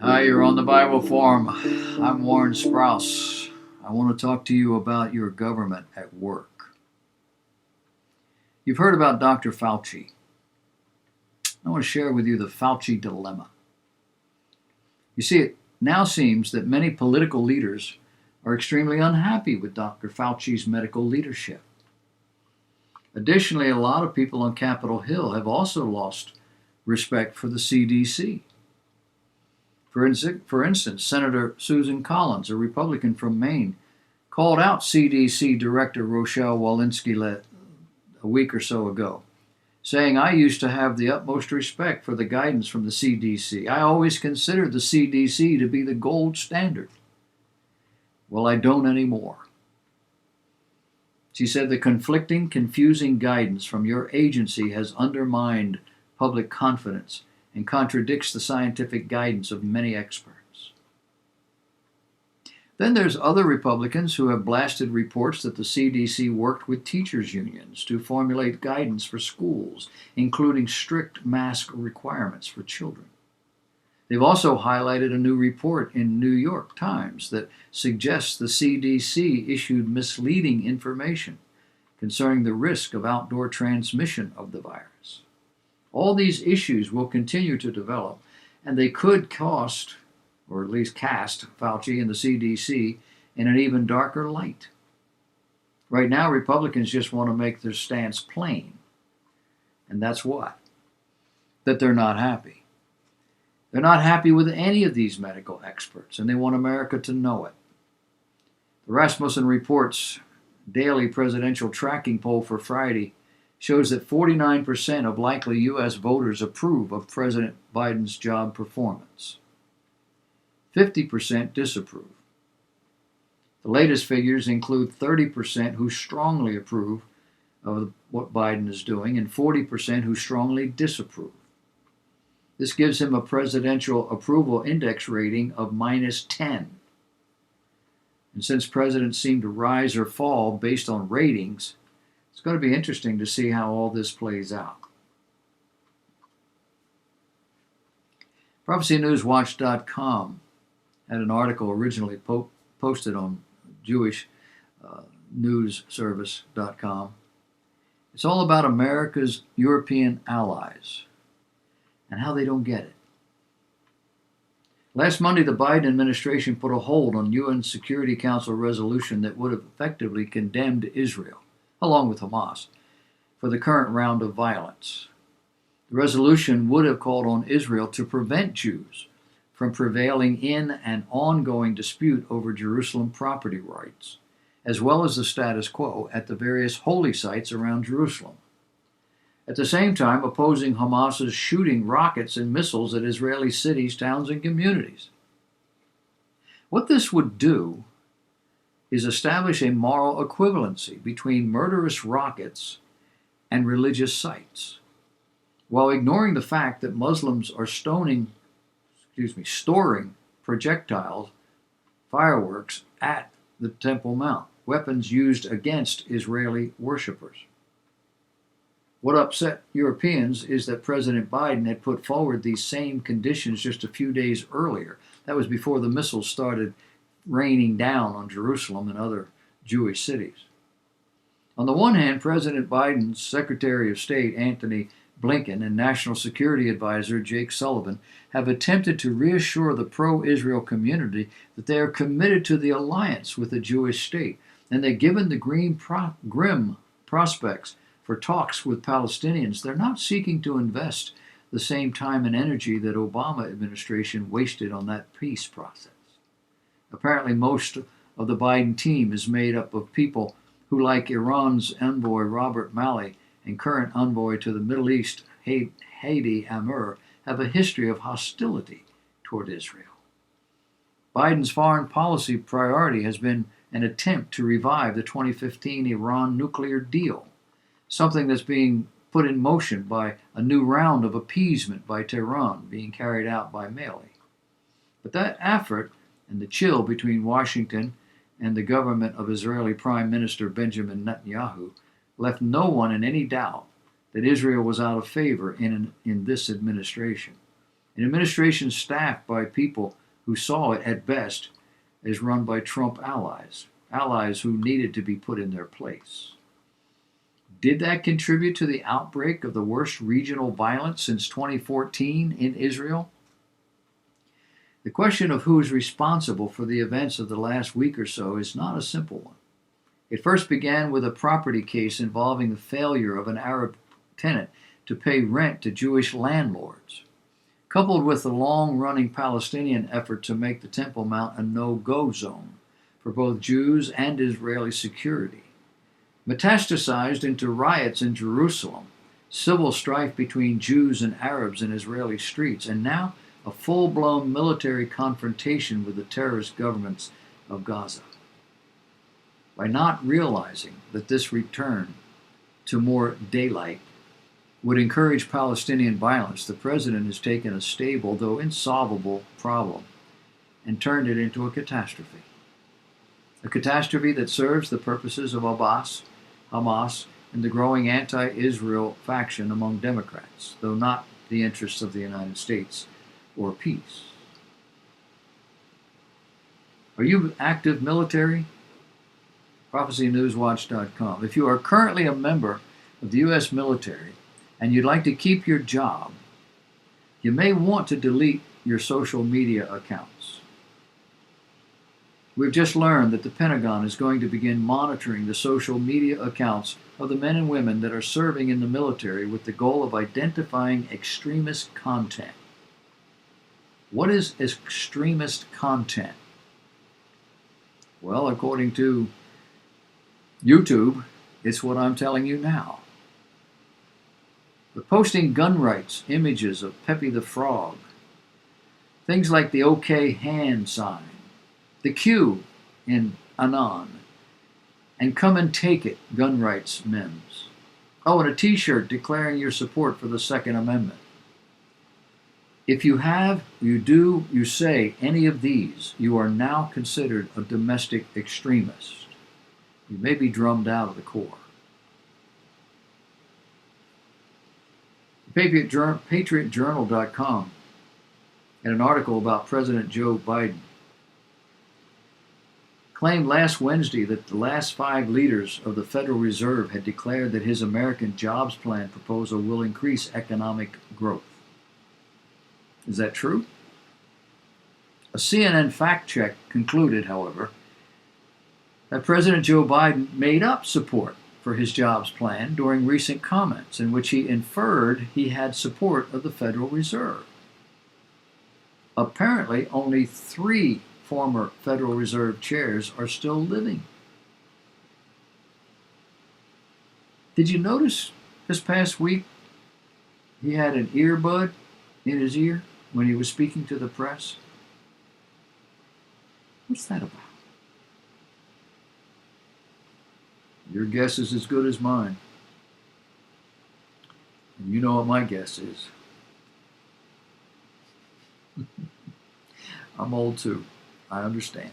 Hi, you're on the Bible Forum. I'm Warren Sprouse. I want to talk to you about your government at work. You've heard about Dr. Fauci. I want to share with you the Fauci dilemma. You see, it now seems that many political leaders are extremely unhappy with Dr. Fauci's medical leadership. Additionally, a lot of people on Capitol Hill have also lost respect for the CDC. For instance, Senator Susan Collins, a Republican from Maine, called out CDC Director Rochelle Walensky a week or so ago, saying, "I used to have the utmost respect for the guidance from the CDC. I always considered the CDC to be the gold standard. Well, I don't anymore." She said, "The conflicting, confusing guidance from your agency has undermined public confidence and contradicts the scientific guidance of many experts." Then there's other Republicans who have blasted reports that the CDC worked with teachers' unions to formulate guidance for schools, including strict mask requirements for children. They've also highlighted a new report in New York Times that suggests the CDC issued misleading information concerning the risk of outdoor transmission of the virus. All these issues will continue to develop, and they could cost, or at least cast, Fauci and the CDC in an even darker light. Right now, Republicans just want to make their stance plain. And that's what? That they're not happy. They're not happy with any of these medical experts, and they want America to know it. The Rasmussen Report's daily presidential tracking poll for Friday shows that 49% of likely U.S. voters approve of President Biden's job performance. 50% disapprove. The latest figures include 30% who strongly approve of what Biden is doing and 40% who strongly disapprove. This gives him a presidential approval index rating of -10. And since presidents seem to rise or fall based on ratings, it's going to be interesting to see how all this plays out. ProphecyNewsWatch.com had an article originally posted on JewishNewsService.com. It's all about America's European allies and how they don't get it. Last Monday, the Biden administration put a hold on UN Security Council resolution that would have effectively condemned Israel, along with Hamas, for the current round of violence. The resolution would have called on Israel to prevent Jews from prevailing in an ongoing dispute over Jerusalem property rights, as well as the status quo at the various holy sites around Jerusalem. At the same time, opposing Hamas's shooting rockets and missiles at Israeli cities, towns, and communities. What this would do is establish a moral equivalency between murderous rockets and religious sites, while ignoring the fact that Muslims are storing projectiles, fireworks at the Temple Mount, weapons used against Israeli worshippers. What upset Europeans is that President Biden had put forward these same conditions just a few days earlier. That was before the missiles started raining down on Jerusalem and other Jewish cities. On the one hand, President Biden's Secretary of State, Antony Blinken, and National Security Advisor, Jake Sullivan, have attempted to reassure the pro-Israel community that they are committed to the alliance with the Jewish state, and that given the grim prospects for talks with Palestinians, they're not seeking to invest the same time and energy that Obama administration wasted on that peace process. Apparently, most of the Biden team is made up of people who, like Iran's envoy Robert Malley and current envoy to the Middle East, Hadi Amir, have a history of hostility toward Israel. Biden's foreign policy priority has been an attempt to revive the 2015 Iran nuclear deal, something that's being put in motion by a new round of appeasement by Tehran being carried out by Malley. But that effort and the chill between Washington and the government of Israeli Prime Minister Benjamin Netanyahu left no one in any doubt that Israel was out of favor in this administration. An administration staffed by people who saw it at best as run by Trump allies, allies who needed to be put in their place. Did that contribute to the outbreak of the worst regional violence since 2014 in Israel? The question of who is responsible for the events of the last week or so is not a simple one. It first began with a property case involving the failure of an Arab tenant to pay rent to Jewish landlords, coupled with the long-running Palestinian effort to make the Temple Mount a no-go zone for both Jews and Israeli security, metastasized into riots in Jerusalem, civil strife between Jews and Arabs in Israeli streets, and now a full-blown military confrontation with the terrorist governments of Gaza. By not realizing that this return to more daylight would encourage Palestinian violence, the president has taken a stable, though insolvable, problem and turned it into a catastrophe. A catastrophe that serves the purposes of Abbas, Hamas, and the growing anti-Israel faction among Democrats, though not the interests of the United States or peace. Are you active military? ProphecyNewsWatch.com. If you are currently a member of the U.S. military and you'd like to keep your job, you may want to delete your social media accounts. We've just learned that the Pentagon is going to begin monitoring the social media accounts of the men and women that are serving in the military with the goal of identifying extremist content. What is extremist content? Well, according to YouTube, it's what I'm telling you now. But posting gun rights images of Pepe the Frog, things like the OK hand sign, the Q in Anon, and come and take it gun rights memes. Oh, and a t-shirt declaring your support for the Second Amendment. If you have, you do, you say any of these, you are now considered a domestic extremist. You may be drummed out of the Corps. PatriotJournal.com had an article about President Joe Biden. Claimed last Wednesday that the last 5 leaders of the Federal Reserve had declared that his American Jobs Plan proposal will increase economic growth. Is that true? A CNN fact check concluded, however, that President Joe Biden made up support for his jobs plan during recent comments in which he inferred he had support of the Federal Reserve. Apparently, only 3 former Federal Reserve chairs are still living. Did you notice this past week he had an earbud in his ear when he was speaking to the press? What's that about? Your guess is as good as mine. And you know what my guess is. I'm old too. I understand.